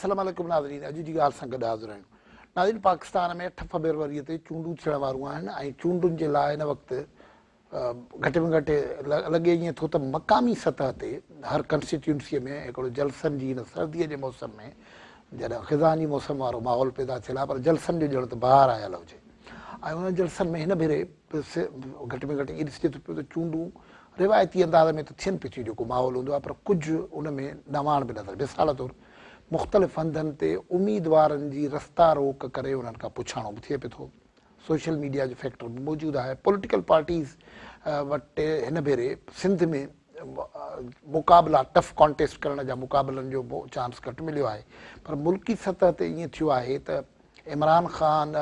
अस्सलाम वालेकुम नाज़रीन, अॼु जी ॻाल्हि सां गॾु हाज़िर आहियूं। नाज़रीन, पाकिस्तान में 8 फरवरीअ ते चूंडूं थियण वारियूं आहिनि ऐं चूंडुनि जे लाइ हिन वक़्तु घटि में घटि लॻे ईअं थो त मक़ामी सतह ते हर कंस्टिट्यूंसीअ में हिकिड़ो जलसनि जी हिन सर्दीअ जे मौसम में जॾहिं ख़िज़ान जी मौसम वारो माहौल पैदा थियल आहे, पर जलसनि जो ॼण त बहार आयल हुजे ऐं उन जलसनि में हिन भेरे घटि में घटि इहो ॾिसिजे थो पियो त चूंडूं रिवायती अंदाज़ में त थियनि पियूं थियूं, जेको माहौल हूंदो आहे, पर कुझु उन में नवाण बि नज़र। मिसाल तौरु मुख़्तलिफ़ हंधनि ते उम्मीदवारनि जी रस्ता रोक करे उन्हनि खां पुछाणो बि थिए पियो थो। सोशल मीडिया जो फैक्टर बि मौजूदु आहे। पॉलिटिकल पार्टीज़ वटि हिन भेरे सिंध में मुक़ाबला टफ कॉन्टेस्ट करण जा मुक़ाबलनि जो चांस घटि मिलियो आहे, पर मुल्की सतह ते ईअं थियो आहे त इमरान ख़ान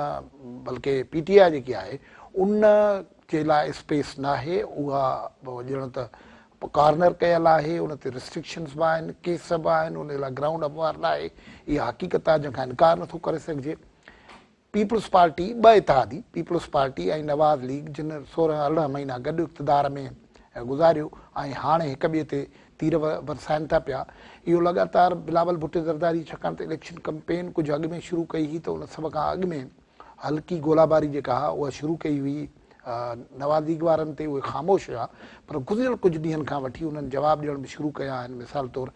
बल्कि PTI जेकी आहे उन जे लाइ स्पेस न आहे, उहा ॼण त कॉर्नर कयल आहे, उन ते रिस्ट्रिक्शन्स बि आहिनि, केस बि आहिनि, उन लाइ ग्राउंड अफवार न आहे। इहा हक़ीक़त आहे जंहिंखां इनकार नथो करे सघिजे। पीपल्स पार्टी ॿ इतिहादी, पीपल्स पार्टी ऐं नवाज़ लीग, जिन 16-18 महीना गॾु इक़्तिदार में गुज़ारियो ऐं हाणे हिक ॿिए ते तीर बरसाइनि था पिया, इहो लगातार बिलावल भुट्टो ज़रदारी छाकाणि त इलेक्शन कैंपेन कुझु अॻु में शुरू कई हुई, त उन सभ खां अॻु में हल्की गोलाबारी जेका आहे उहा शुरू कई हुई नवाज़ लीग वारनि ते। उहे ख़ामोश हुआ, पर गुज़िरियल कुझु ॾींहंनि खां वठी उन्हनि जवाब ॾियण बि शुरू कया आहिनि। मिसाल तौरु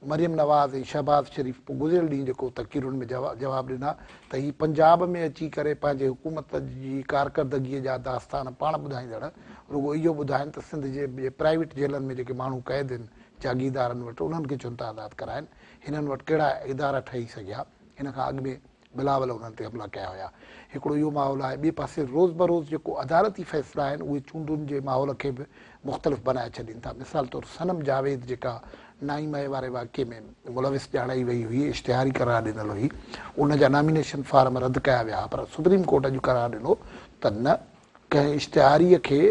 मरियम नवाज़ ऐं शहबाज़ शरीफ़ पोइ गुज़िरियल ॾींहुं जेको तक़रीरुनि में जवाब ॾिना त ही पंजाब में अची करे पंहिंजे हुकूमत जी कारकर्दगीअ जा दास्तान पाण ॿुधाईंदड़ रुॻो इहो ॿुधाइनि त सिंध जे प्राइवेट जेलनि में जेके माण्हू क़ैद आहिनि जागीरदारनि वटि, उन्हनि खे चुन था आज़ादु कराइनि। हिननि वटि कहिड़ा इदारा ठही सघिया, हिन खां अॻु में बिलावल उन्हनि ते हमला कया हुया। हिकिड़ो इहो माहौल आहे। ॿिए पासे रोज़ बरोज़ जेको अदालती फ़ैसिला आहिनि उहे चूंडुनि जे माहौल खे बि मुख़्तलिफ़ बनाए छॾीनि था। मिसाल तौरु सनम जावेद जेका 9 मई वारे वाक़े में मुलविस ॼाणाई वई हुई, इश्तिहारी करार ॾिनल हुई, उन जा नॉमिनेशन फार्म रद्द कया विया, पर सुप्रीम कोर्ट अॼु करार ॾिनो त न, कंहिं इश्तिहारीअ खे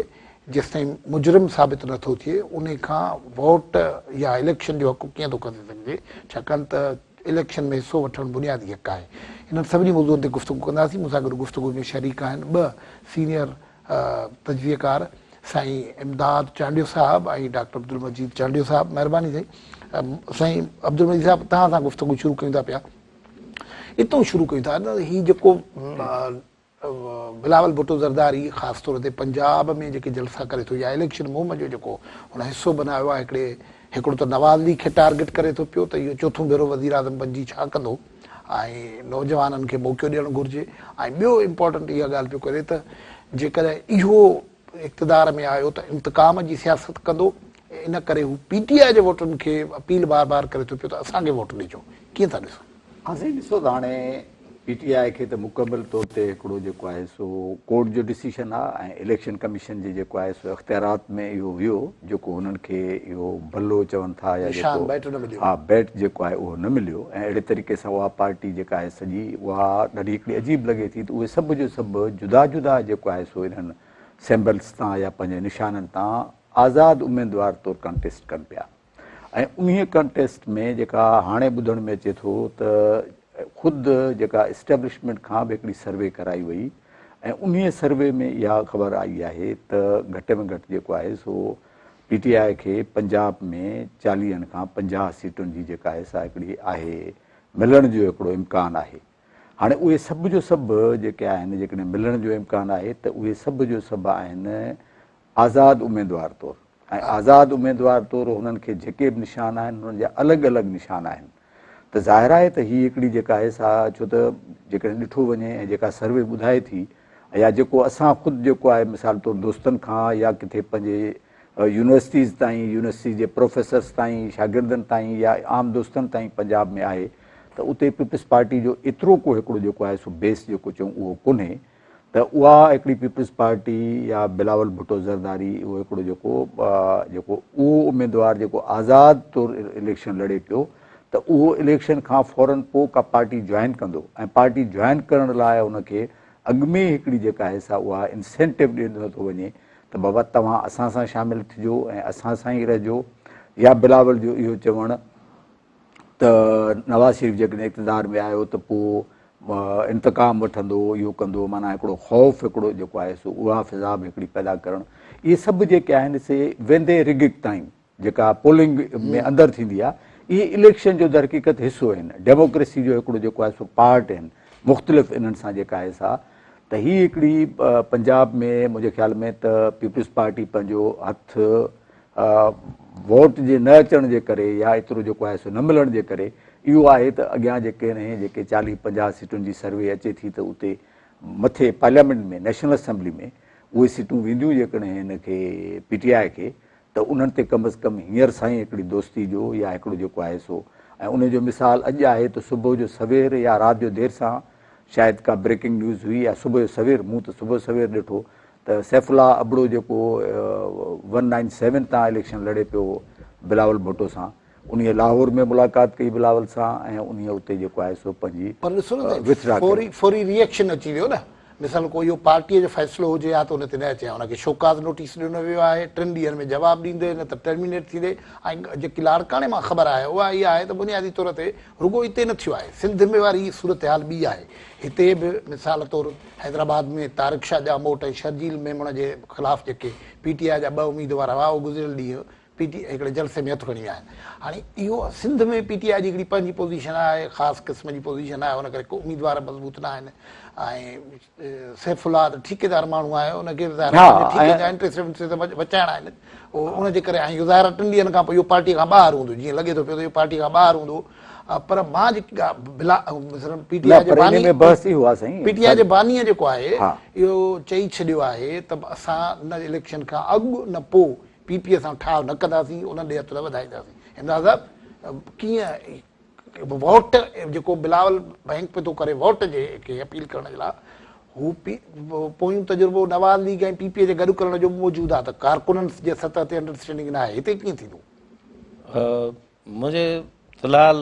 जेसिताईं मुजरिम साबित नथो थिए उन खां वोट या इलेक्शन जो हक़ कीअं थो करे सघिजे, छाकाणि त इलेक्शन में हिसो वठणु बुनियादी हक़ आहे। इन्हनि सभिनी मौज़ूअनि ते गुफ़्तगू कंदासीं। मूंसां गॾु गुफ़्तगू में शरीक आहिनि 2 सीनियर तजवीहकार, साईं इमदाद चांडियो साहब ऐं डॉक्टर अब्दुल मजीद चांडियो साहब। महिरबानी साईं अब्दुल मजीद साहब, तव्हां सां गुफ़्तगू शुरू कयूं था पिया। इतो शुरू कयूं था न, हीउ जेको बिलावल भुट्टो ज़रदारी ख़ासि तौर ते पंजाब में जेके जलसा करे थो या इलेक्शन मुहिम जो जेको हुन हिसो बनायो आहे, हिकिड़ो त नवाज़ लीग खे टारगेट करे थो पियो त इहो चोथों भेरो वज़ीर आज़म बणिजी छा कंदो ऐं नौजवाननि खे मौक़ो ॾियणु घुरिजे। ऐं ॿियो इम्पोर्टेंट इहा ॻाल्हि पियो करे त जेकॾहिं इहो इक़्तिदार में आयो त इंतकाम जी सियासत कंदो, इन करे हू PTI जे वोटनि खे अपील बार बार करे थो पियो त असांखे वोट ॾिजो। कीअं था ॾिसो? हाँ साईं, ॾिसो त हाणे PTI खे त मुकमल तौर ते हिकिड़ो जेको आहे सो कोर्ट जो डिसीशन आहे ऐं इलेक्शन कमीशन जे जेको आहे सो इख़्तियारात में इहो वियो, जेको हुननि खे इहो भलो चवनि था या जेको हा बैट जेको आहे उहो न मिलियो। ऐं अहिड़े तरीक़े सां उहा पार्टी जेका आहे सॼी उहा ॾाढी हिकिड़ी अजीब लॻे थी त उहे सभु जो सभु जुदा जुदा जेको आहे सो इन्हनि सिम्बल्स तां या पंहिंजे निशाननि तां आज़ादु उमेदवार तौरु कंटेस्ट कनि पिया। ऐं उन कंटेस्ट में जेका हाणे ॿुधण में अचे थो त ख़ुदि जेका इस्टेब्लिशमेंट खां बि हिकिड़ी सर्वे कराई वई ऐं उन सर्वे में इहा ख़बर आई आहे त घटि में घटि जेको आहे सो PTI खे पंजाब में 40 खां 50 सीटुनि जी जेका आहे सा हिकिड़ी आहे मिलण जो हिकिड़ो इम्कानु आहे। हाणे उहे सभु जो सभु जेके आहिनि, जेकॾहिं मिलण जो इम्कानु आहे त उहे सभु जो सभु आहिनि आज़ादु उमेदवार तौरु। ऐं आज़ादु उमेदवार तौरु हुननि खे जेके बि निशान आहिनि हुननि जा अलॻि अलॻि निशान आहिनि। त ज़ाहिर आहे त हीअ हिकिड़ी जेका आहे सा, छो त जेकॾहिं ॾिठो वञे ऐं जेका सर्वे ॿुधाए थी या जेको असां ख़ुदि जेको आहे मिसाल तौरु दोस्तनि खां या किथे पंहिंजे यूनिवर्सिटीज़ ताईं, यूनिवर्सिटी जे प्रोफेसर्स ताईं, शागिर्दनि ताईं या आम दोस्तनि ताईं पंजाब में आहे त उते पीपल्स पार्टी जो एतिरो को हिकिड़ो जेको आहे सो बेस जेको चऊं उहो कोन्हे। त उहा हिकिड़ी पीपल्स पार्टी या बिलावल भुट्टो ज़रदारी उहो हिकिड़ो जेको उहो उमेदवार जेको आज़ादु तौरु इलेक्शन लड़े पियो त उहो इलेक्शन खां फ़ौरन पोइ का पार्टी जॉइन कंदो ऐं पार्टी जॉइन करण लाइ उनखे अॻु में हिकिड़ी जेका आहे सा उहा इंसेंटिव ॾिनो थो वञे त बाबा तव्हां असां सां शामिलु थिजो ऐं असां सां ई रहिजो। या बिलावल जो इहो चवणु त नवाज़ शरीफ़ जेकॾहिं इक़्तिदार में आयो त पोइ इंतकाम वठंदो, इहो कंदो, माना हिकिड़ो ख़ौफ़ हिकिड़ो जेको आहे सो उहा फिज़ा बि हिकिड़ी पैदा करणु, इहे सभु जेके आहिनि से वेंदे रिगिक ताईं जेका पोलिंग में अंदरि थींदी आहे, ये इलेक्शन जो दर हकीकत हिस्सो आहिनि, डेमोक्रेसी जो हिकिड़ो जेको आहे सो पार्ट आहिनि, मुख़्तलिफ़ इन्हनि सां जेका आहे सा त ही हिकिड़ी पंजाब में मुंहिंजे ख़्याल में त पीपल्स पार्टी पंहिंजो हथु वोट जे न अचण जे करे या एतिरो जेको आहे सो न मिलण जे करे इहो आहे त अॻियां जेके 40-50 सीटुनि जी सर्वे अचे थी त उते मथे पार्लियामेंट में, नेशनल असेंबली में उहे सीटूं वेंदियूं जेकॾहिं हिनखे PTI खे, त उन्हनि ते कम अज़ कम हींअर साईं हिकिड़ी दोस्ती जो या हिकिड़ो जेको आहे सो, ऐं उन जो मिसाल अॼु आहे त सुबुह जो सवेर या राति जो देरि सां शायदि का ब्रेकिंग न्यूज़ हुई या सुबुह जो सवेर, मूं त सुबुह सवेर ॾिठो त सैफुल्ला अबड़ो जेको 197 तां इलेक्शन लड़े पियो बिलावल भुट्टो सां, उन लाहौर में मुलाक़ात कई बिलावल सां ऐं उन उते जेको आहे सो पंहिंजी पर ॾिसो न विथड्रा कई। फौरी रिएक्शन अची वियो न। मिसाल को इहो पार्टीअ जो फ़ैसिलो हुजे या त उन ते न अचे, हुनखे शोकाज़ नोटिस ॾिनो वियो आहे, 3 ॾींहंनि में जवाबु ॾींदे न त टर्मिनेट थींदे। ऐं जेकी लाड़काणे मां ख़बर आहे उहा इहा आहे त बुनियादी तौर ते रुॻो हिते न थियो आहे, सिंध में वारी सूरत हाल ॿी आहे। हिते बि मिसाल तौरु हैदराबाद में तारिक शाह जामोट ऐं शर्जील मेमण जे ख़िलाफ़ु जेके PTI जा 2 उम्मीदवार हुआ, उहो गुज़िरियल ॾींहुं हिकिड़े जलसे में हथु खणी विया आहिनि। हाणे इहो सिंध में PTI जी हिकिड़ी पंहिंजी पोज़ीशन आहे, ख़ासि क़िस्म जी पोज़ीशन आहे, हुन करे को उम्मीदवार मज़बूत न आहिनि। ऐं सैफुल्ला त ठेकेदार माण्हू आहे, हुनखे ठेके जा इंट्रस्ट बचाइणा आहिनि, उनजे करे ऐं इहो ज़ाहिर 3 ॾींहंनि खां पोइ इहो पार्टीअ खां ॿाहिरि हूंदो, जीअं लॻे थो पियो त इहो पार्टीअ खां ॿाहिरि हूंदो। पर मां जेकी PTI जे बानीअ जेको आहे इहो चई छॾियो आहे त असां न इलेक्शन खां अॻु न पोइ PPA सां ठाह न कंदासीं, उन ॾे हथ न वधाईंदासीं। इमदाद कीअं वोट जेको बिलावल बैंक पे थो करे वोट जे खे अपील करण जे लाइ, हू पोयूं तजुर्बो नवाज़ लीग ऐं PPA जे गॾु करण जो मौजूदु आहे, त कारकुननि जे सतह ते अंडरस्टैंडिंग न आहे। हिते कीअं थींदो? मुंहिंजे फ़िलहाल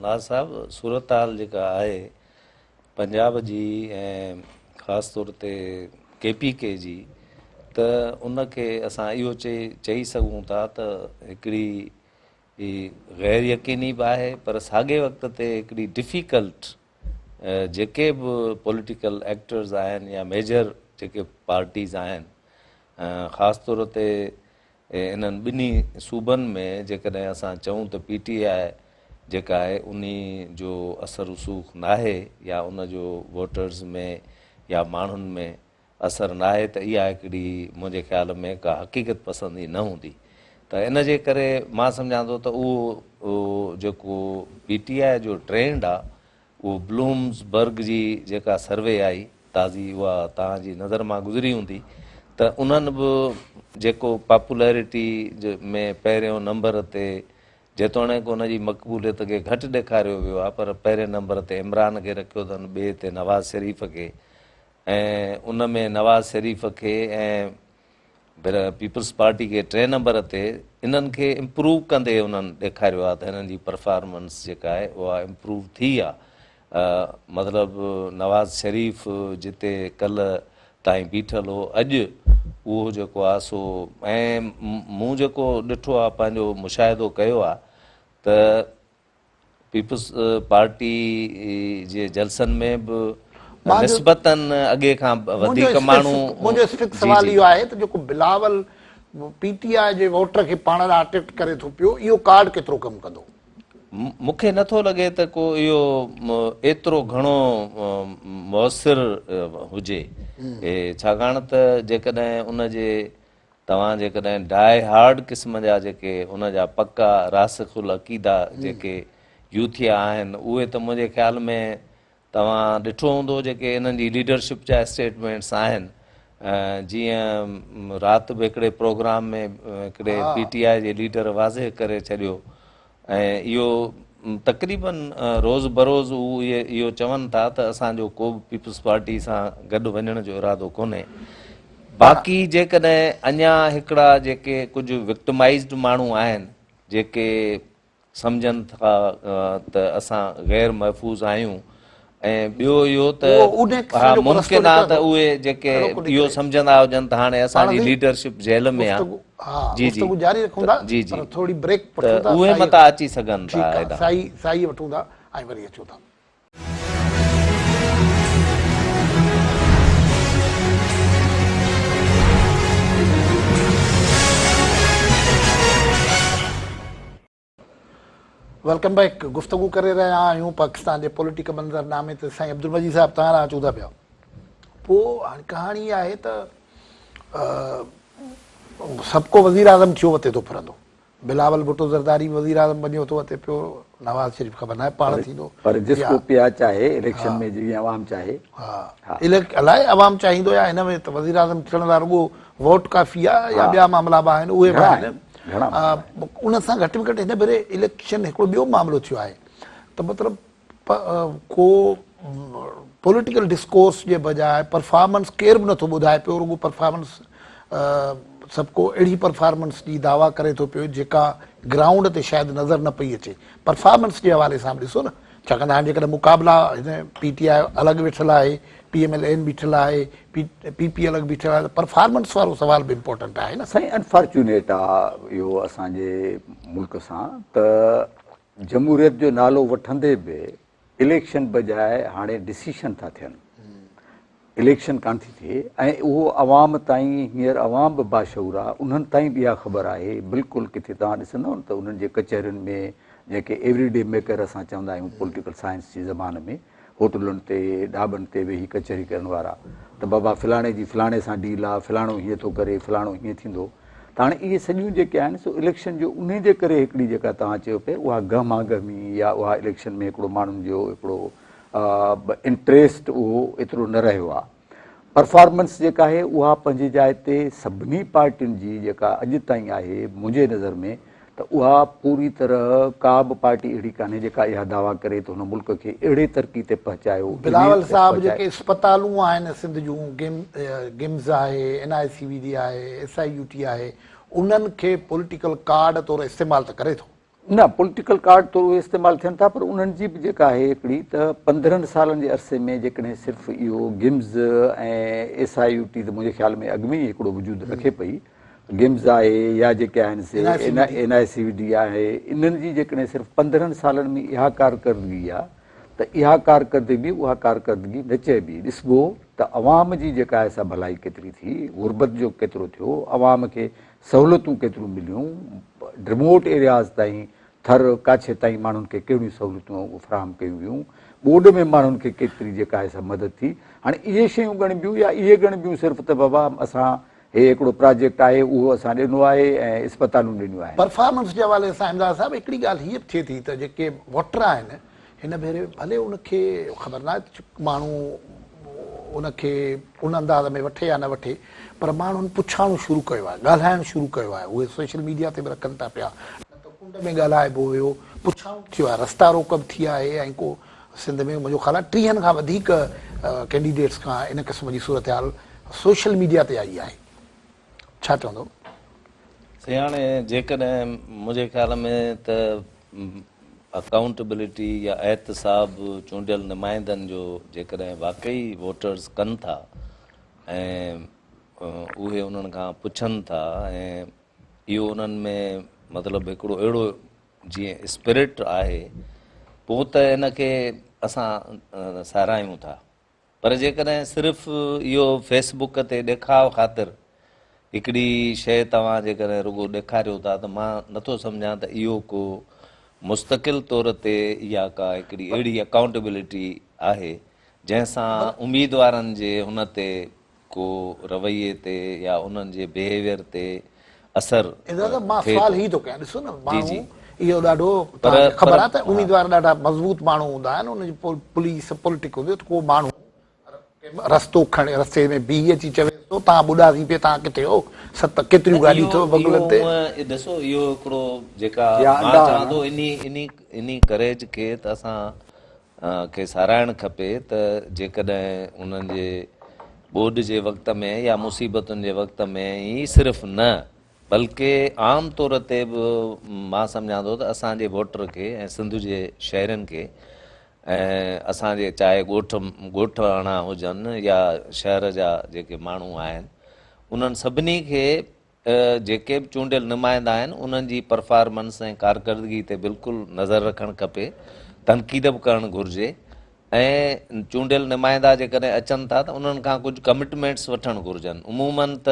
नाज़ साहब सूरत हाल जेका आहे पंजाब जी ऐं ख़ासि तौर ते KPK जी, त उनखे असां इहो चई सघूं था त हिकिड़ी गैर यकीनी बि आहे, पर साॻे वक़्त ते हिकिड़ी डिफ़िकल्ट जेके बि पॉलिटिकल एक्टर्स आहिनि या मेजर जेके पार्टीज़ आहिनि, ख़ासि तौर ते इन्हनि ॿिन्ही सूबनि में जेकॾहिं असां चऊं त PTI जेका आहे उन जो असर रसूख़ न आहे या उन जो वोटर्स में या माण्हुनि में असर न आहे, त इहा हिकिड़ी मुंहिंजे ख़्याल में का हक़ीक़त पसंदी न हूंदी। त इन जे करे मां सम्झां थो त उहो जेको PTI जो ट्रेंड आहे, उहो ब्लूम्सबर्ग जी जेका सर्वे आई ताज़ी, उहा तव्हांजी नज़र मां गुज़री हूंदी, त उन्हनि बि जेको पॉपुलैरिटी में पहिरियों नंबर ते, जेतोणीकि उनजी मक़बूलियत खे घटि ॾेखारियो वियो आहे, पर पहिरें नंबर ते इमरान खे रखियो अथनि, ॿिए ते नवाज़ शरीफ़ खे, ऐं उन में नवाज़ शरीफ़ खे ऐं पीपल्स पार्टी खे 3 नंबर ते, इन्हनि खे इम्प्रूव कंदे उन्हनि ॾेखारियो आहे त हिननि जी परफॉर्मेंस जेका आहे उहा इम्प्रूव थी आहे। मतिलबु नवाज़ शरीफ़ जिते कल्ह ताईं बीठल हो, अॼु उहो जेको आहे सो, ऐं मूं जेको ॾिठो आहे, पंहिंजो मुशाहिदो कयो आहे त पीपल्स पार्टी जे जलसनि में बि निस्बतन अॻे खां वधीक माण्हू। मुंहिंजो फिक्स सवाल इहो आहे त जेको बिलावल PTI जे वोटर खे पाण ॾांहुं अट्रैक्ट करे थो पियो, इहो कार्ड केतिरो कमु कंदो? मूंखे नथो लॻे त को इहो एतिरो घणो मुअसिर हुजे, छाकाणि त जेकॾहिं उनजे तव्हां जेकॾहिं डाई हार्ड क़िस्म जा जेके उनजा पका रासिखुल अक़ीदा जेके यूथिया आहिनि, उहे त मुंहिंजे ख़्याल में तव्हां ॾिठो हूंदो जेके इन्हनि जी लीडरशिप जा स्टेटमेंट्स आहिनि। जीअं राति बि हिकिड़े प्रोग्राम में हिकिड़े PTI जे लीडर वाज़े करे छॾियो, ऐं इहो तक़रीबन रोज़ बरोज़ उहे इहो चवनि था त असांजो को बि पीपल्स पार्टी सां गॾु वञण जो इरादो कोन्हे। बाक़ी जेकॾहिं अञा हिकिड़ा जेके कुझु विक्टिमाइज़्ड माण्हू आहिनि, जेके सम्झनि था त असां गैर महफ़ूज़ आहियूं, ऐं ॿियो इहो त हा मुमकिन आहे त उहे जेके इहो सम्झंदा हुजनि त हाणे असांजी लीडरशिप जेल में आहे, जी जी जी जी, त उहे मता अची सघनि था। साई वठूं था ऐं वरी अचूं था। Welcome back. गुफ्तगू करे रहिया आहियूं पाकिस्तान जे पॉलिटिकल मंज़रनामे ते। साईं अब्दुल मजीद साहब तव्हां अचो था पिया। पोइ हाणे कहाणी आहे त सबको वज़ीर आज़म थियो वते थो फिरंदो। बिलावल भुट्टो ज़रदारी वज़ीर आज़म बणियो थो वते पियो। नवाज़ शरीफ़ ख़बर न आहे पाण थींदो पर जिसको पिया चाहे इलेक्शन में जीअं आवाम चाहे। हा अलाए आवाम चाहींदो या हिन में त वज़ीर आज़म थियण लाइ रुॻो वोट काफ़ी आहे या ॿिया मामला बि आहिनि उहे बि आहिनि। उन सां घटि में घटि हिन भेरे इलेक्शन हिकिड़ो ॿियो मामिलो थियो आहे त मतिलबु को पॉलिटिकल डिस्कोर्स जे बजाए परफॉर्मेंस केर बि नथो ॿुधाए पियो, रुॻो परफॉर्मेंस सबको अहिड़ी परफॉर्मेंस जी दावा करे थो पियो जेका ग्राउंड ते शायदि नज़र न पई अचे। परफॉर्मेंस जे हवाले सां बि ॾिसो न, छाकाणि हाणे जेकॾहिं मुक़ाबला हिन PTI अलॻि बीठल आहे, PMLN बीठल आहे, PP अलॻि बीठल आहे, त परफॉर्मेंस वारो सवाल बि इम्पोर्टेंट आहे न साईं। अनफॉर्चुनेट आहे इहो असांजे मुल्क सां त जमहूरियत जो नालो वठंदे बि इलेक्शन बजाए हाणे डिसीशन था थियनि, इलेक्शन कान थी थिए ऐं उहो अवाम ताईं हींअर अवाम बि बाशऊर आहे, उन्हनि ताईं बि इहा ख़बर आहे बिल्कुलु। किथे तव्हां ॾिसंदव न त उन्हनि जे कचहरियुनि में जेके एवरीडे मेकर असां चवंदा आहियूं पॉलिटिकल साइंस जे ज़माने में, होटलुनि ते ढाबनि ते वेही कचहरी करण वारा त बाबा फलाणे जी फलाणे सां डील आहे, फलाणो हीअं थो करे, फलाणो हीअं थींदो। त हाणे इहे सॼियूं जेके आहिनि सो इलेक्शन जो उन जे करे हिकिड़ी जेका तव्हां चयो पिए उहा गहमा गहमी या उहा इलेक्शन में हिकिड़ो माण्हुनि जो हिकिड़ो इंट्रस्ट उहो एतिरो न रहियो आहे। परफॉर्मेंस जेका आहे उहा पंहिंजी जाइ ते सभिनी पार्टियुनि जी जेका अॼु ताईं आहे मुंहिंजे नज़र में त उहा पूरी तरह का बि पार्टी अहिड़ी कान्हे जेका इहा दावा करे त हुन मुल्क खे अहिड़े तरक़ी ते पहुचायो। बिलावल साहब जेके अस्पतालूं आहिनि सिंध जूं, गिम्स आहे, NICVD आहे, SIUT आहे, उन्हनि खे पॉलिटिकल कार्ड तौरु इस्तेमालु त करे थो न, पॉलिटिकल कार्ड तो उहे इस्तेमालु थियनि था, पर उन्हनि जी बि जेका आहे हिकिड़ी त 15 सालनि जे अरसे में जेकॾहिं सिर्फ़ु इहो गिम्स ऐं SIUT त मुंहिंजे ख़्याल में अॻु में ई हिकिड़ो वजूदु रखे पई, गिम्स आहे या जेके आहिनि से NICVD आहे, इन्हनि जी जेकॾहिं सिर्फ़ु 15 सालनि में इहा कारकर्दगी आहे त इहा कारकर्दगी उहा कारकर्दगी न चइबी। ॾिसबो त अवाम जी जेका आहे सा भलाई केतिरी थी, गुरबत जो केतिरो थियो, अवाम खे सहूलियतूं केतिरियूं मिलियूं, रिमोट एरियाज़ ताईं थर काछे ताईं माण्हुनि खे कहिड़ियूं सहूलियतूं फ्राहम कयूं वियूं, ॿोॾ में माण्हुनि खे केतिरी जेका आहे सा मदद थी। हाणे इहे शयूं ॻणबियूं या इहे ॻणबियूं सिर्फ़ु त बाबा असां हे हिकिड़ो प्रोजेक्ट आहे उहो असां ॾिनो आहे ऐं अस्पतालूं ॾिनियूं आहिनि। परफॉर्मेंस जे हवाले सां इमदाद साहब हिकिड़ी ॻाल्हि हीअ बि थिए थी त जेके वोटर आहिनि हिन भेरे भले उनखे ख़बर न आहे माण्हू उनखे उन अंदाज़ में वठे या न वठे, पर माण्हुनि पुछाइणु शुरू कयो आहे, ॻाल्हाइणु शुरू कयो आहे। उहे सोशल मीडिया ते बि रखनि था पिया, न त कुंड में ॻाल्हाइबो हुयो, पुछाइणु थियो आहे, रस्ता रोक बि थी आहे ऐं को सिंध में मुंहिंजो ख़्यालु आहे 30 खां वधीक कैंडिडेट्स खां इन क़िस्म जी सूरत हाल सोशल मीडिया ते आई आहे। छा चवंदो हाणे जेकॾहिं मुंहिंजे ख़्याल में त अकाउंटेबिलिटी या एहतसाब चूंडियल नुमाइंदनि जो जेकॾहिं वाकई वोटर्स कनि था ऐं उहे उन्हनि खां पुछनि था ऐं इहो उन्हनि में मतिलबु हिकिड़ो अहिड़ो जीअं स्पिरिट आहे, पोइ त इनखे असां सारायूं था। पर जेकॾहिं सिर्फ़ु इहो फेसबुक ते ॾेखाव ख़ातिर हिकिड़ी शइ तव्हां जेकॾहिं रुॻो ॾेखारियो था त मां नथो सम्झां त इहो को मुस्तक़िल तौर ते इहा का हिकिड़ी अहिड़ी अकाउंटेबिलिटी आहे जंहिंसां उम्मीदवारनि जे हुन ते को रवैये ते या उन्हनि जे बिहेवियर ते असरु। मां सवाल ही थो कयां, ॾिसो न माण्हू इहो ॾाढो ख़बर आहे त उम्मीदवार ॾाढा मज़बूत माण्हू हूंदा आहिनि, उनजी पुलिस पॉलिटिक हूंदी त को माण्हू रस्तो खणे रस्ते में बीह अची चवे थो तव्हां ॿुॾा थी पिए, तव्हां किथे हो, सत केतिरियूं गाॾियूं अथव बंगलनि ते। ॾिसो इहो हिकिड़ो जेका मां चवां थो इन करेज खे त असां खे साराइणु खपे त जेकॾहिं उन्हनि जे ॿोॾ जे वक़्त में या मुसीबतुनि जे वक़्त में ई सिर्फ़ु न बल्कि आम तौर ते बि मां सम्झां थो त असांजे वोटर खे ऐं सिंध जे शहरनि खे ऐं असांजे चाहे ॻोठाणा हुजनि या शहर जा जेके माण्हू आहिनि उन्हनि सभिनी खे जेके बि चूंडियल नुमाइंदा आहिनि उन्हनि जी परफॉर्मेंस ऐं कारकर्दगी ते बिल्कुलु नज़र रखणु खपे, तनक़ीद बि करणु घुरिजे ऐं चूंडियल नुमाइंदा जेकॾहिं अचनि था त उन्हनि खां कुझु कमिटमेंट्स वठणु घुरिजनि। उमूमन त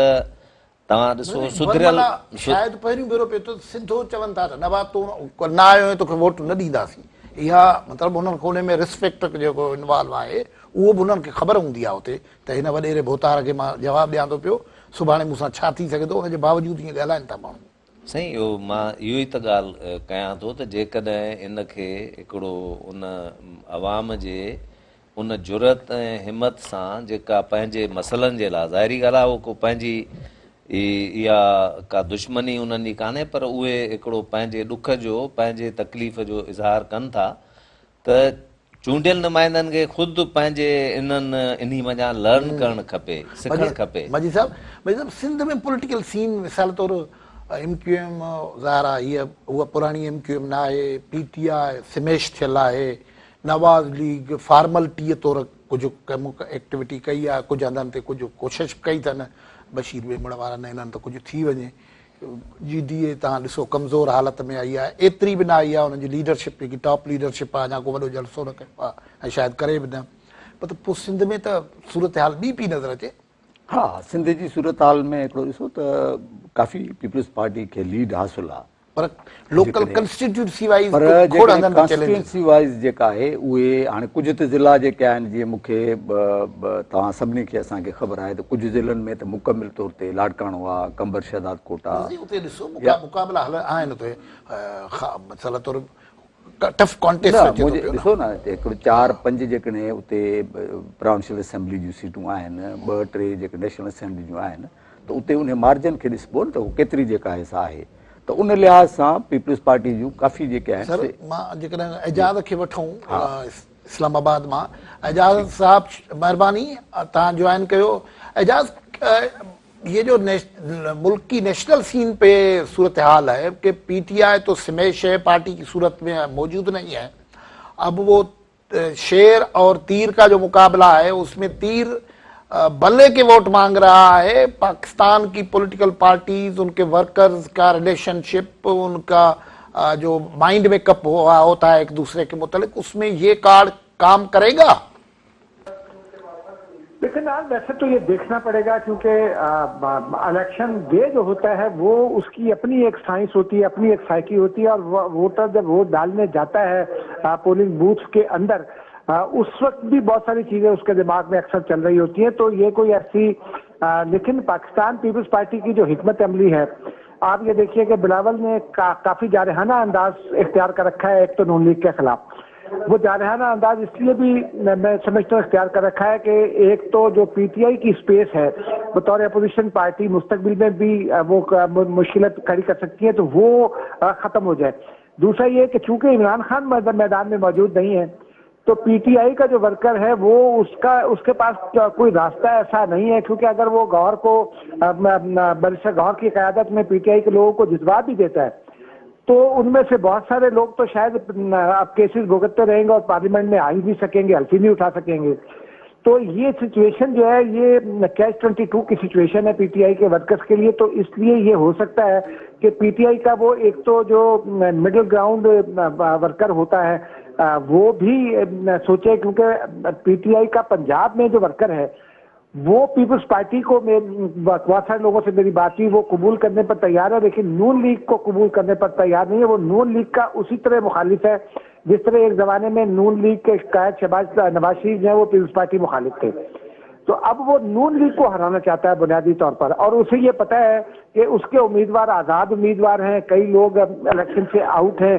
तव्हां ॾिसो सुधरियल शायदि पहिरियों भेरो पियो तो सिधो चवनि था त नवाब तूं न आयो आहीं, तोखे वोट न ॾींदासीं। इहा मतिलबु हुननि खे उन में रिस्पेक्ट जेको इन्वॉल्व आहे उहो बि हुननि खे ख़बर हूंदी आहे हुते त हिन वॾेरे भोतार खे मां जवाबु ॾियां थो पियो, सुभाणे मूंसां छा थी सघे थो, हुनजे बावजूदि ईअं ॻाल्हाइनि था माण्हू। साईं इहो मां इहो ई त ॻाल्हि कयां थो त जेकॾहिं इनखे हिकिड़ो उन अवाम जे उन जुरत ऐं हिमत सां जेका पंहिंजे मसइलनि जे लाइ, ज़ाहिरी ॻाल्हि आहे उहो को पंहिंजी इहा का दुश्मनी उन्हनि जी कान्हे, पर उहे हिकिड़ो पंहिंजे ॾुख जो पंहिंजे तकलीफ़ जो इज़हार कनि था, त चूंडियल नुमाइंदनि खे ख़ुदि पंहिंजे इन्ही वञा लर्न करणु खपे, सिखणु खपे। मजी साहब सिंध में पॉलिटिकल सीन मिसाल तौर MQM ज़ाहिर आहे हीअ उहा पुराणी MQM न आहे, PTI सिमेश थियल आहे, नवाज़ लीग फॉर्मलिटीअ तौरु कुझु एक्टिविटी कई आहे, कुझु हंधनि ते कुझु कोशिशि कई अथनि, बशीर बेमण वारनि हिननि त कुझु थी वञे। GDA तव्हां ॾिसो कमज़ोर हालत में आई आहे, एतिरी बि न आई आहे, हुनजी लीडरशिप जेकी टॉप लीडरशिप आहे अञा को वॾो जलसो न कयो आहे ऐं शायदि करे बि न, पर पोइ सिंध में त सूरत हाल ॿी पई नज़र अचे। हाँ, सिंध जी सूरत हाल में हिकिड़ो ॾिसो त काफ़ी पीपल्स पार्टी खे लीड हासिल आहे, पर लोकल कंस्टिट्यूंसी वाइज़ पर कंस्टिट्यूंसी वाइज़ जेका आहे उहे हाणे कुझु त ज़िला जेके आहिनि, जीअं मूंखे तव्हां सभिनी खे असांखे ख़बर आहे त कुझु ज़िलनि में त मुकमिल तौर ते लाड़काणो आहे, कंबर शहदाद कोट आहे, उते ॾिसो मुक़ाबला आहिनि उते मसाला तौरु टफ कॉन्टेस्ट ॾिसो न हिकिड़ो 4-5 जेकॾहिं उते प्रोविंशियल असेंबली जूं सीटूं आहिनि, 2-3 जेके नेशनल असेंबली जूं आहिनि, त उते उन मार्जिन खे ॾिसबो न त उहो केतिरी जेका आहे आहे, त उन लिहाज़ सां पीपल्स पार्टी जूं काफ़ी जेके आहिनि। मां जेकॾहिं एजाज़ खे वठूं इस्लामाबाद मां, एजाज़ साहब महिरबानी तव्हां ज्वाइन कयो। एजाज़ ये जो मुल्क की नेशनल सीन पे सूरत हाल है कि PTI तो स्मैश है, पार्टी की सूरत में मौजूद नहीं है, अब वो शेर और तीर का जो मुकाबला है उसमें तीर बल्ले के वोट मांग रहा है। पाकिस्तान की पॉलिटिकल पार्टीज, उनके वर्कर्स का रिलेशनशिप, उनका जो माइंड मेकअप होता है एक दूसरे के मुतालिक, उसमें ये कार्ड काम करेगा। लेकिन आज वैसे तो ये देखना पड़ेगा, क्योंकि इलेक्शन डे जो होता है वो उसकी अपनी एक साइंस होती है, अपनी एक साइकी होती है, और वोटर जब वोट डालने जाता है पोलिंग बूथ के अंदर, उस वक्त भी बहुत सारी चीजें उसके दिमाग में अक्सर चल रही होती हैं। तो ये कोई ऐसी लेकिन पाकिस्तान पीपल्स पार्टी की जो हिकमत अमली है, आप ये देखिए कि बिलावल ने काफी जारहाना अंदाज इख्तियार कर रखा है। एक तो नून लीग के खिलाफ वो जारहाना अंदाज इसलिए भी मैं समझता हूँ इख्तियार कर रखा है कि एक तो जो PTI की स्पेस है बतौर अपोजिशन पार्टी मुस्तकबिल में भी वो मुश्किल खड़ी कर सकती है, तो वो खत्म हो जाए। दूसरा ये कि चूंकि इमरान खान मैदान में मौजूद नहीं है, तो PTI का जो वर्कर है वो उसके पास कोई रास्ता ऐसा नहीं है, क्योंकि अगर वो गौहर को बैरिस्टर गौहर की क़यादत में PTI के लोगों को जितवा भी देता है, तो उनमें से बहुत सारे लोग तो शायद अब केसेस भुगतते रहेंगे और पार्लियामेंट में आ ही नहीं सकेंगे, हल्फी नहीं उठा सकेंगे। तो ये सिचुएशन जो है ये कैच-22 की सिचुएशन है PTI के वर्कर्स के लिए। तो इसलिए ये हो सकता है कि PTI का वो एक तो जो मिडिल ग्राउंड वर्कर होता है वो भी सोचे, क्योंकि PTI का पंजाब में जो वर्कर है वो पीपल्स पार्टी को बहुत सारे लोगों से मेरी बात हुई, वो कबूल करने पर तैयार है, लेकिन नून लीग को कबूल करने पर तैयार नहीं है। वो नून लीग का उसी तरह मुखालिफ है जिस तरह एक जमाने में नून लीग के कायद नवाज शरीफ जो है वो पीपल्स पार्टी मुखालिफ थे। तो अब वो नून लीग को हराना चाहता है बुनियादी तौर पर, और उसे ये पता है कि उसके उम्मीदवार आज़ाद उम्मीदवार हैं, कई लोग इलेक्शन से आउट हैं,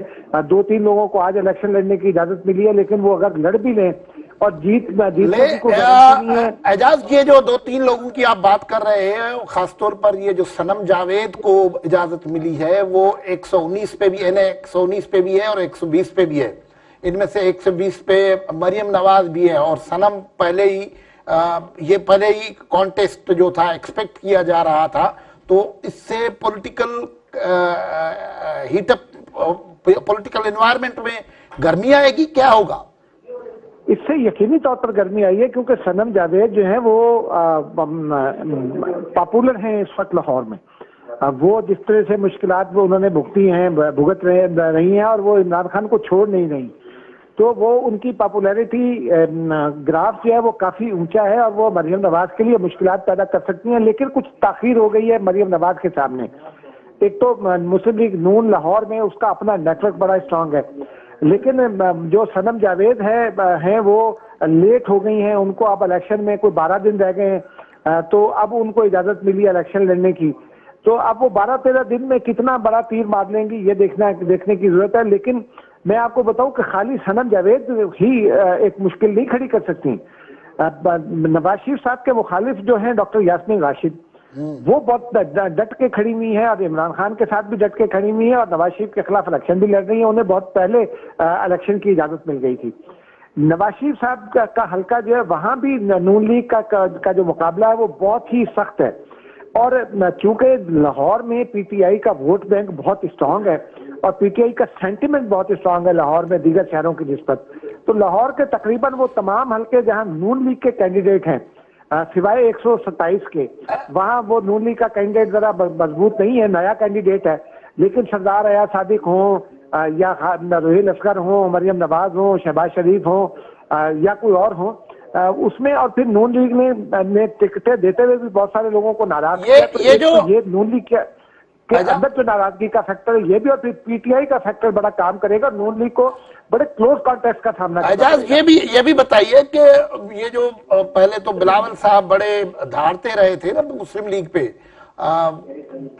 2-3 लोगों को आज इलेक्शन लड़ने की इजाजत मिली है, लेकिन वो अगर लड़ भी लें और जीतने की कोई गारंटी नहीं है। एजाज, ये जो 2-3 लोगों की आप बात कर रहे हैं, खासतौर पर ये जो सनम जावेद को इजाजत मिली है वो 119 पे भी है, 119 पे भी है और 120 पे भी है। इनमें से 120 पे मरियम नवाज भी है, और सनम पहले ही कॉन्टेस्ट जो था एक्सपेक्ट किया जा रहा था। तो इससे पॉलिटिकल हीटअप, पॉलिटिकल एनवायरनमेंट में गर्मी आएगी, क्या होगा? इससे यकीनी तौर पर गर्मी आई है, क्योंकि सनम जावेद जो है वो पॉपुलर हैं इस वक्त लाहौर में। वो जिस तरह से मुश्किलात वो उन्होंने भुगत रही हैं, और वो इमरान खान को छोड़ नहीं रही। तो वो उनकी पॉपुलैरिटी ग्राफ जो है वो काफी ऊंचा है और वो मरियम नवाज के लिए मुश्किलात पैदा कर सकती हैं, लेकिन कुछ ताखीर हो गई है मरियम नवाज के सामने। एक तो मुस्लिम लीग नून लाहौर में उसका अपना नेटवर्क बड़ा स्ट्रांग है, लेकिन जो सनम जावेद है वो लेट हो गई हैं, उनको अब इलेक्शन में कोई 12 दिन रह गए हैं, तो अब उनको इजाजत मिली इलेक्शन लड़ने की। तो अब वो 12-13 दिन में कितना बड़ा तीर मार लेंगी ये देखने की जरूरत है। लेकिन मैं आपको बताऊं कि खाली सनम जावेद ही एक मुश्किल नहीं खड़ी कर सकती। नवाज शरीफ साहब के मुखालिफ जो हैं डॉक्टर यास्मीन राशिद, वो बहुत डट के खड़ी हुई है और इमरान खान के साथ भी डट के खड़ी हुई है और नवाज शरीफ के खिलाफ इलेक्शन भी लड़ रही है। उन्हें बहुत पहले इलेक्शन की इजाजत मिल गई थी। नवाज शरीफ साहब का हल्का जो है वहां भी नून लीग का जो मुकाबला है वो बहुत ही सख्त है, और चूंकि लाहौर में पीटीआई का वोट बैंक बहुत स्ट्रांग है और पीटीआई का सेंटिमेंट बहुत स्ट्रांग है लाहौर में दीगर शहरों की निस्बत, तो लाहौर के तकरीबन वो तमाम हल्के जहां नून लीग के कैंडिडेट हैं सिवाय 127 के, वहां वो नून लीग का कैंडिडेट जरा मजबूत नहीं है, नया कैंडिडेट है। लेकिन सरदार अयाज सादिक हो या रोहिल असगर हो, मरियम नवाज हो, शहबाज शरीफ हो या कोई और हो उसमें, और फिर नून लीग ने टिकटें देते हुए भी बहुत सारे लोगों को नाराज किया। तो ये नून लीग के अंदर जो नाराजगी का फैक्टर है ये भी, और फिर पीटीआई का फैक्टर बड़ा काम करेगा। नून लीग को बड़े क्लोज कॉन्टेस्ट का सामना करना एजाज ये भी बताइए कि ये जो पहले तो बिलावल साहब बड़े धारते रहे थे ना मुस्लिम लीग पे,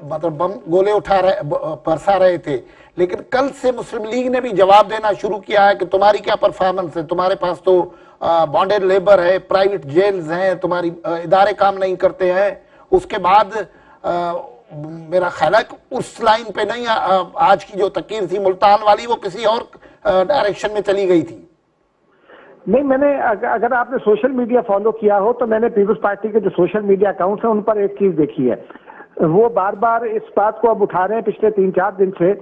मतलब बम गोले बरसा रहे थे, लेकिन कल से मुस्लिम लीग ने भी जवाब देना शुरू किया है कि तुम्हारी क्या परफॉर्मेंस है, तुम्हारे पास तो बॉन्डेड लेबर है, प्राइवेट जेल्स हैं, तुम्हारी इदारे काम नहीं करते हैं। उसके बाद मेरा ख्याल है कि उस लाइन पे नहीं, आज की जो तकीर थी मुल्तान वाली वो किसी और डायरेक्शन में चली गई थी। नहीं, मैंने अगर आपने सोशल मीडिया फॉलो किया हो तो मैंने पीपल्स पार्टी के जो सोशल मीडिया अकाउंट्स हैं उन पर एक चीज देखी है, वो बार बार इस बात को अब उठा रहे हैं पिछले 3-4 दिन से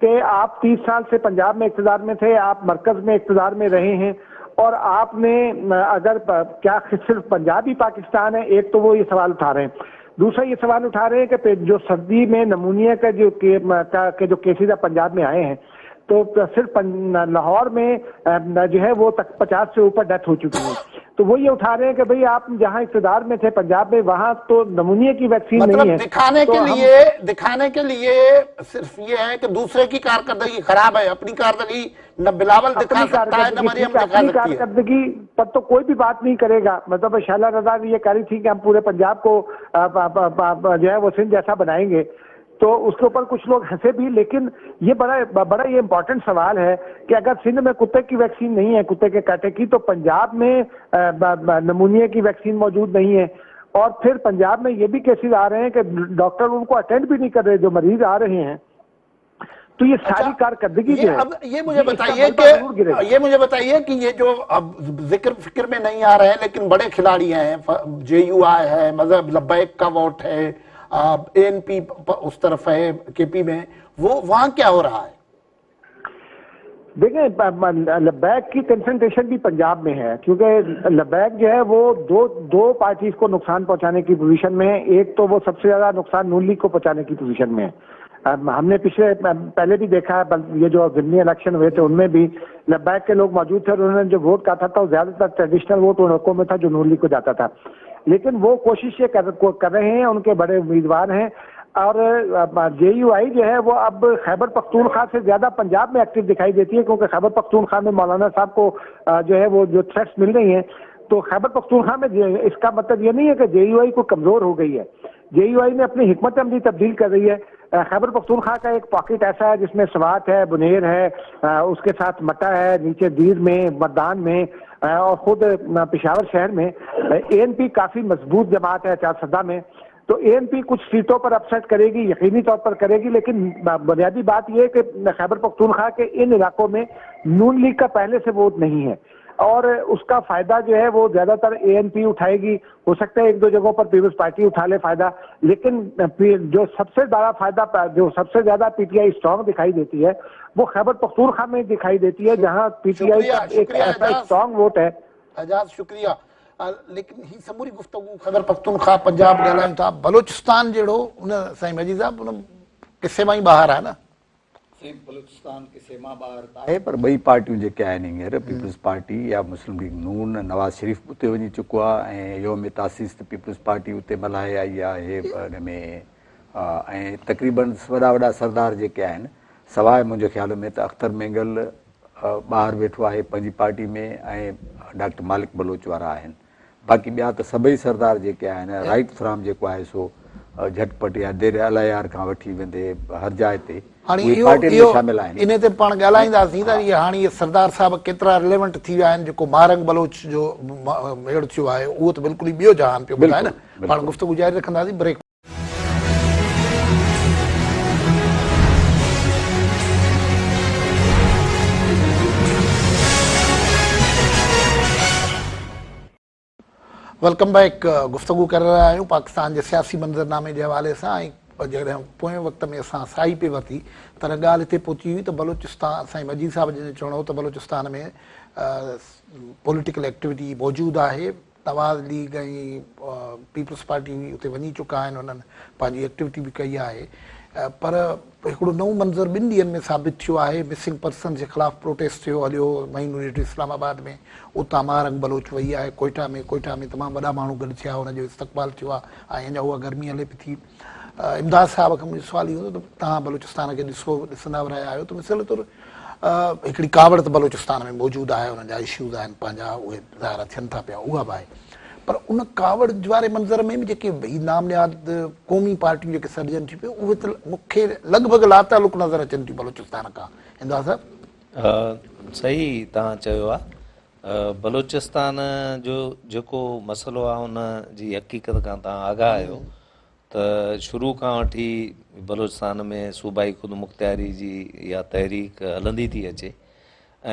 कि आप 30 साल से पंजाब में इक़्तिदार में थे, आप मरकज में इक़्तिदार में रहे हैं और आपने अगर क्या सिर्फ पंजाब ही पाकिस्तान है, एक तो वो ये सवाल उठा रहे हैं। दूसरा ये सवाल उठा रहे हैं कि जो सर्दी में नमूनिया का जो केसेज पंजाब में आए हैं तो सिर्फ लाहौर में जो है वो तक 50 से ऊपर डेथ हो चुकी है। तो वो ये उठा रहे हैं कि भाई आप जहां इक़्तिदार में थे पंजाब में वहां तो नमूनिया की वैक्सीन मतलब नहीं है। दिखाने के लिए सिर्फ ये है कि दूसरे की कारकर्दगी खराब है, अपनी कारकर्दगी न बिलावल दिखा सकता है न मरियम दिखा सकती है। कारकर्दगी पर तो कोई भी बात नहीं करेगा। मतलब शैला रज़ा ने ये कह रही थी कि हम पूरे पंजाब को जो है वो सिंध जैसा बनाएंगे, तो उसके ऊपर कुछ लोग हंसे भी। लेकिन ये बड़ा ये इंपॉर्टेंट सवाल है कि अगर सिंध में कुत्ते की वैक्सीन नहीं है, कुत्ते के कांटे की, तो पंजाब में नमूनिया की वैक्सीन मौजूद नहीं है। और फिर पंजाब में ये भी केसेस आ रहे हैं कि डॉक्टर उनको अटेंड भी नहीं कर रहे जो मरीज आ रहे हैं। तो ये सारी कारकर्दगी जो है, अब ये मुझे बताइए कि ये जो अब जिक्र फिक्र में नहीं आ रहे हैं लेकिन बड़े खिलाड़ी हैं, JUI है, मजहब लब्बैक का वोट है, ANP उस तरफ है KP में, वो वहां क्या हो रहा है? देखिए, लब्बैक की कंसंट्रेशन भी पंजाब में है क्योंकि लब्बैक जो है वो दो पार्टीज को नुकसान पहुंचाने की पोजीशन में है। एक तो वो सबसे ज्यादा नुकसान नून लीग को पहुंचाने की पोजीशन में है। हमने पहले भी देखा है, ये जो जिमनी इलेक्शन हुए थे उनमें भी लब्बैक के लोग मौजूद थे और उन्होंने जो वोट कहा था वो ज्यादातर ट्रेडिशनल वोट उन हकों में था जो नून लीग को जाता था। लेकिन वो कोशिश ये कर रहे हैं, उनके बड़े उम्मीदवार हैं। और JUI जो है वो अब खैबर पख्तूनख्वा से ज्यादा पंजाब में एक्टिव दिखाई देती है क्योंकि खैबर पख्तूनख्वा में मौलाना साहब को जो है वो जो थ्रेट्स मिल रही हैं, तो खैबर पख्तूनख्वा में इसका मतलब ये नहीं है कि JUI को कमजोर हो गई है। JUI ने अपनी हिकमत अमली तब्दील कर रही है। खैबर पख्तूनख्वा का एक पॉकेट ऐसा है जिसमें स्वात है, बुनेर है, उसके साथ मटा है, नीचे दीर में, मर्दान में और खुद पेशावर शहर में ANP काफी मजबूत जमात है चारसदा में। तो ANP कुछ सीटों पर अपसेट करेगी, यकीनी तौर पर करेगी, लेकिन बुनियादी बात यह है कि खैबर पख्तूनख्वा के इन इलाकों में नून लीग का पहले से वोट नहीं है और उसका फायदा जो है वो ज्यादातर ANP उठाएगी। हो सकता है 1-2 जगहों पर पीपल्स पार्टी उठा ले फायदा, लेकिन जो सबसे बड़ा फायदा, जो सबसे ज्यादा PTI स्ट्रांग दिखाई देती है वो खैबर पख्तूनख्वा में दिखाई देती है जहां PTI का एक ऐसा स्ट्रांग वोट है। आजाद शुक्रिया। लेकिन ही समूरी गुफ्तगू खैबर पख्तूनख्वा पंजाब ॻाल्हायूं था, बलोचिस्तान जहिड़ो उन साईं मजीद साहब उन किसे मां ई ॿाहिरि आहे न, बलूचिस्तान की सीमा ॿाहिरि आहे पर ॿई पार्टियूं जेके आहिनि हींअर पीपल्स पार्टी या मुस्लिम लीग नून नवाज़ शरीफ़ उते वञी चुको आहे ऐं योम तासीस त पीपल्स पार्टी उते मल्हाए आई आहे हिन में ऐं तक़रीबन वॾा वॾा सरदार जेके आहिनि सवाइ मुंहिंजे ख़्याल में त अख्तर मेंगल ॿाहिरि वेठो आहे पंहिंजी पार्टी में ऐं डॉक्टर मालिक बलोच वारा आहिनि बाक़ी ॿिया त सभई सरदार जेके आहिनि राइट फ्राम जेको आहे सो झटपट या देर अलायार खां वठी वेंदे हर जाइ ते शामिल आहिनि इन ते पाण ॻाल्हाईंदासीं त हाणे इहे सरदार साहिब केतिरा रिलेवेंट थी विया आहिनि जेको मारंग बलोच जो मेड़ थियो आहे उहो त बिल्कुलु ई ॿियो जहान पियो ॿुधाए न पाण गुफ़्तगू जारी रखंदासीं ब्रेक वेलकम बैक गुफ्तगू कर रहा आहियूं पाकिस्तान जे सियासी मंज़रनामे जे हवाले सां ऐं जॾहिं पोएं वक़्त में असां साई पे वरिती त ॻाल्हि हिते पहुची हुई त बलूचिस्तान साईं मजीद साहिब जो चवणो त बलूचिस्तान में पॉलिटिकल एक्टिविटी मौजूदु आहे नवाज़ लीग ऐं पीपल्स पार्टी उते वञी चुका आहिनि उन्हनि पंहिंजी एक्टिविटी बि कई आहे पर हिकिड़ो नओं मंज़र ॿिनि ॾींहंनि में साबित थियो आहे मिसिंग पर्सन जे ख़िलाफ़ु प्रोटेस्ट थियो हलियो मईन यूनिवर्सिटी इस्लामाबाद में उतां मारंग बलोच वई आहे कोयटा में तमामु वॾा माण्हू गॾु थिया हुनजो इस्तक़बाल थियो आहे ऐं अञा उहा गर्मी हले पई थी इमदाद साहिब खां मुंहिंजो सुवाल इहो हो त तव्हां बलूचिस्तान खे ॾिसंदा रहिया आहियो त मिसाल तौरु हिकिड़ी कावड़ त बलूचिस्तान में मौजूदु आहे हुननि जा इश्यूज़ आहिनि पंहिंजा उहे ज़ाहिर थियनि था पिया उहा बि आहे पर उन कावड़ वारे मंज़र में बि जेके भई नामनियाद क़ौमी पार्टियूं जेके सॾजनि थियूं पियूं उहे त मूंखे लॻभॻि लातालुक नज़र अचनि थियूं बलूचिस्तान खां इमदाद साहिब सही तव्हां चयो आहे बलूचिस्तान जो जेको मसइलो आहे उन जी हक़ीक़त खां तव्हां आगाह आहियो त शुरू खां वठी बलूचिस्तान में सूबाई ख़ुदि मुख़्तियारी जी इहा तहरीक हलंदी थी अचे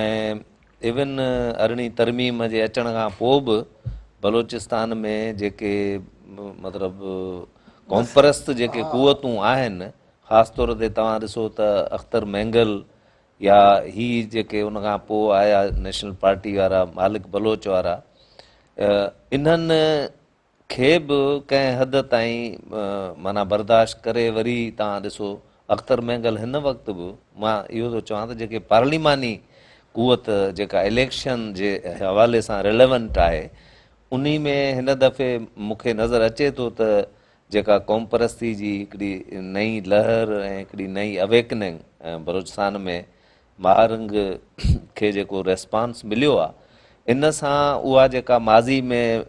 ऐं इवन अरिड़हीं तरमीम जे अचण खां पोइ बि बलूचिस्तान में जेके मतिलबु कॉम्परस्त जेके कुवतूं आहिनि ख़ासि तौर ते तव्हां ॾिसो त अख्तर मेंगल या ही जेके उन खां पोइ आया नेशनल पार्टी वारा मालिक बलोच वारा इन्हनि खे बि कंहिं हद ताईं माना बर्दाश्त करे वरी तव्हां ॾिसो अख्तर मेंगल हिन वक़्तु बि मां इहो थो चवां त जेके पार्लिमानी कुवत जेका इलेक्शन जे हवाले सां रिलेवेंट आहे उन में हिन दफ़े मूंखे नज़र अचे थो त जेका क़ौमपरस्ती जी हिकिड़ी नई लहर ऐं हिकिड़ी नई अवेकनिंग बलूचिस्तान में मारंग खे जेको रेस्पॉन्स मिलियो आहे इन सां उहा जेका माज़ी में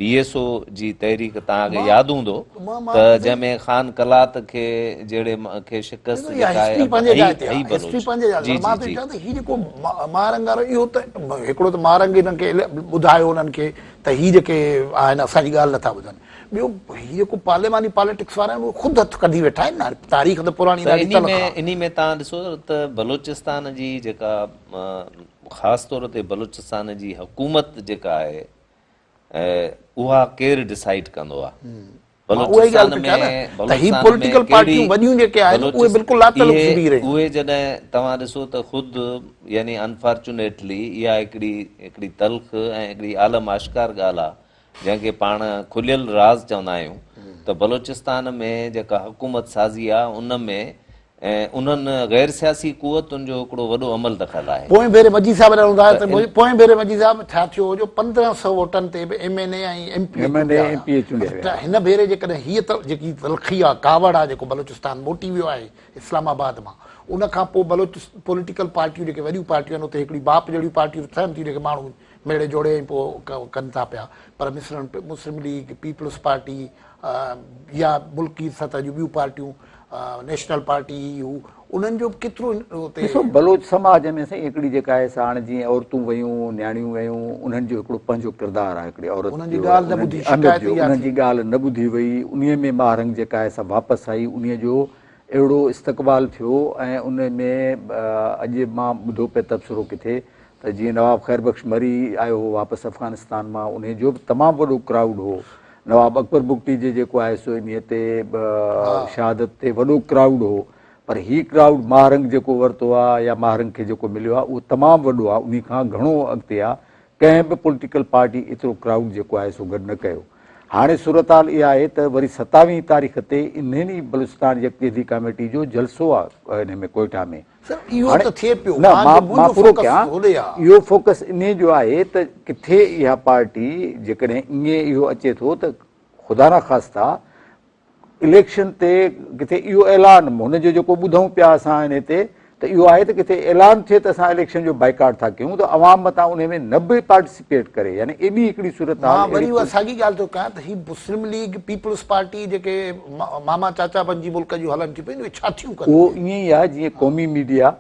BSO जी तहरीक तव्हांखे यादि हूंदो त जंहिंमें ख़ान कलात खे जहिड़े खे शिकस्त मारंग वारो इहो त हिकिड़ो त मारंग हिननि खे ॿुधायो उन्हनि खे त ही जेके आहिनि असांजी ॻाल्हि नथा ॿुधनि ॿियो ही जेको पार्लिमानी पॉलिटिक्स वारा आहिनि उहे ख़ुदि हथु कढी वेठा आहिनि न तारीख़ त पुराणी इन में तव्हां ॾिसो त बलूचिस्तान जी जेका ख़ासि तौर ते बलूचिस्तान जी हुकूमत जेका आहे उहा केरु डिसाइड कंदो आहे उहे जॾहिं तव्हां ॾिसो त ख़ुदि यानी अनफॉर्चुनेटली इहा हिकिड़ी तल्ख़ ऐं हिकिड़ी आलम आश्कार ॻाल्हि आहे जंहिंखे पाण खुलियल राज़ चवंदा आहियूं त बलूचिस्तान में जेका हुकूमत साज़ी आहे उन में ऐं उन्हनि गैर सियासी कुवतुनि जो हिकिड़ो वॾो अमल दख़ल आहे पोएं भेरे मजीद साहिब रहंदा पोएं भेरे मजीद साहिब छा थियो जो 1500 वोटनि ते MNA ऐं MP हिन भेरे जेकॾहिं हीअ जेकी तलखी आहे कावड़ आहे जेको बलूचिस्तान मोटी वियो आहे इस्लामाबाद मां उन खां पोइ पॉलिटिकल पार्टियूं जेके वॾियूं पार्टियूं आहिनि उते हिकिड़ी बाप जहिड़ियूं पार्टियूं थियनि थियूं जेके माण्हू मेड़े जोड़े ऐं पोइ कनि था पिया पर मुस्लिम लीग पीपल्स पार्टी या मुल्की सतह जूं ॿियूं पार्टियूं नेशनल पार्टी उन्हनि जो केतिरो ॾिसो बलोच समाज में साईं हिकिड़ी जेका आहे हाणे जीअं औरतूं वयूं न्याणियूं वयूं उन्हनि जो हिकिड़ो पंहिंजो किरदारु आहे हिकिड़ी औरत उन्हनि जी ॻाल्हि न ॿुधी वई उन्हीअ में मारंग जेका आहे सा वापसि आई उन्हीअ जो अहिड़ो इस्तक़बाल थियो ऐं उन में अॼु मां ॿुधो पियो तबसरो किथे त जीअं नवाब ख़ैरबख्श मरी आयो हो वापसि अफ़गानिस्तान मां उन जो बि तमामु वॾो क्राउड हो नवाब अकबर बुगटी जे जेको आहे सो इन ते शहादत ते वॾो क्राउड हो पर ही क्राउड मारंग जेको वरितो आहे या मारंग खे जेको मिलियो आहे उहो तमामु वॾो आहे उन खां घणो अॻिते आहे कंहिं बि पॉलिटिकल पार्टी एतिरो क्राउड जेको आहे सो गॾु न कयो हाणे सूरत हाल इहा आहे त वरी 27 तारीख़ ते इन्हनि बलूचिस्तान यकजहती कमेटी जो जलसो आहे हिन में कोयटा में। सर इहो त थिए पियो, न मां मुंहिंजो पूरो फोकस कयां, होॾे आहे। इहो फोकस इन जो आहे त किथे इहा पार्टी जेकॾहिं ईअं इहो अचे थो त ख़ुदा न ख़ास्ता इलेक्शन ते किथे इहो ऐलान हुनजो जेको ॿुधूं पिया असां हिन ते त इहो आहे त किथे ऐलान थिए त असां इलेक्शन जो बाइकाट था कयूं त अवाम मथां उन में न बि पार्टिसिपेट करे, यानी एॾी हिकिड़ी सूरत मां वरी उहा साॻी ॻाल्हि थो कयां त ही मुस्लिम लीग पीपल्स पार्टी जेके मामा चाचा पंहिंजी मुल्क जूं हलनि थियूं पियूं, उहे छा थियूं कनि? उहो ईअं ई आहे जीअं क़ौमी मीडिया,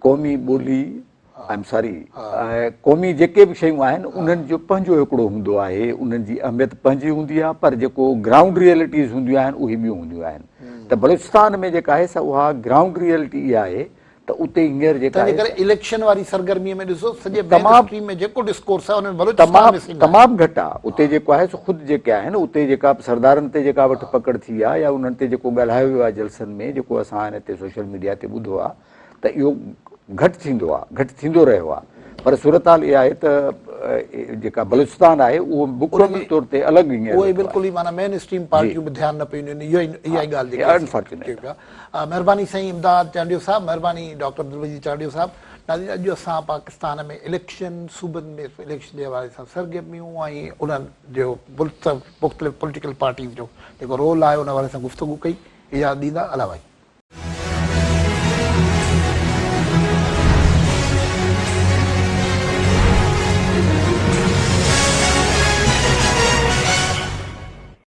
क़ौमी ॿोली, क़ौमी जेके बि शयूं आहिनि उन्हनि जो पंहिंजो हिकिड़ो हूंदो आहे, उन्हनि जी अहमियत पंहिंजी हूंदी आहे, पर जेको ग्राउंड रियलिटीज़ हूंदियूं आहिनि उहे ॿियूं हूंदियूं आहिनि। त बलूचिस्तान में जेका आहे सा उहा ग्राउंड रियलिटी इहा आहे त उते हींअर जेका तंहिंजे करे इलेक्शन वारी सरगर्मीअ में ॾिसो सॼे मेनस्ट्रीम में जेको डिस्कोर्स आहे उन बलूचिस्तान में सिंग आहे। तमामु घटि आहे उते जेको आहे सो ख़ुदि जेके आहिनि उते जेका सरदारनि ते जेका वठि पकड़ थी आहे या उन्हनि ते जेको ॻाल्हायो वियो आहे जलसनि में, जेको असां हिन ते सोशल मीडिया ते ॿुधो आहे त इहो घटि थींदो आहे, घटि थींदो रहियो आहे। पर सूरत हाल इहा आहे त जेका बलूचिस्तान आहे उहो मुकमल तौर ते अलॻि हींअर उहे बिल्कुलु ई माना मेन स्ट्रीम पार्टियूं बि ध्यानु न पयूं ॾियनि, इहा ई ॻाल्हि जेकी अनफॉर्चुनेट। महिरबानी साईं इमदाद चांडियो साहब, महिरबानी डॉक्टर अब्दुल चांडियो साहब। नाज़रीन अॼु असां पाकिस्तान में इलेक्शन सूबनि में इलेक्शन जे हवाले सां सरगर्मियूं ऐं उन्हनि जो मुख़्तलिफ़ पॉलिटिकल पार्टीज़ जो जेको रोल आहे उन हवाले सां गुफ़्तगू कई। इजाज़त ॾींदा, अला भाई।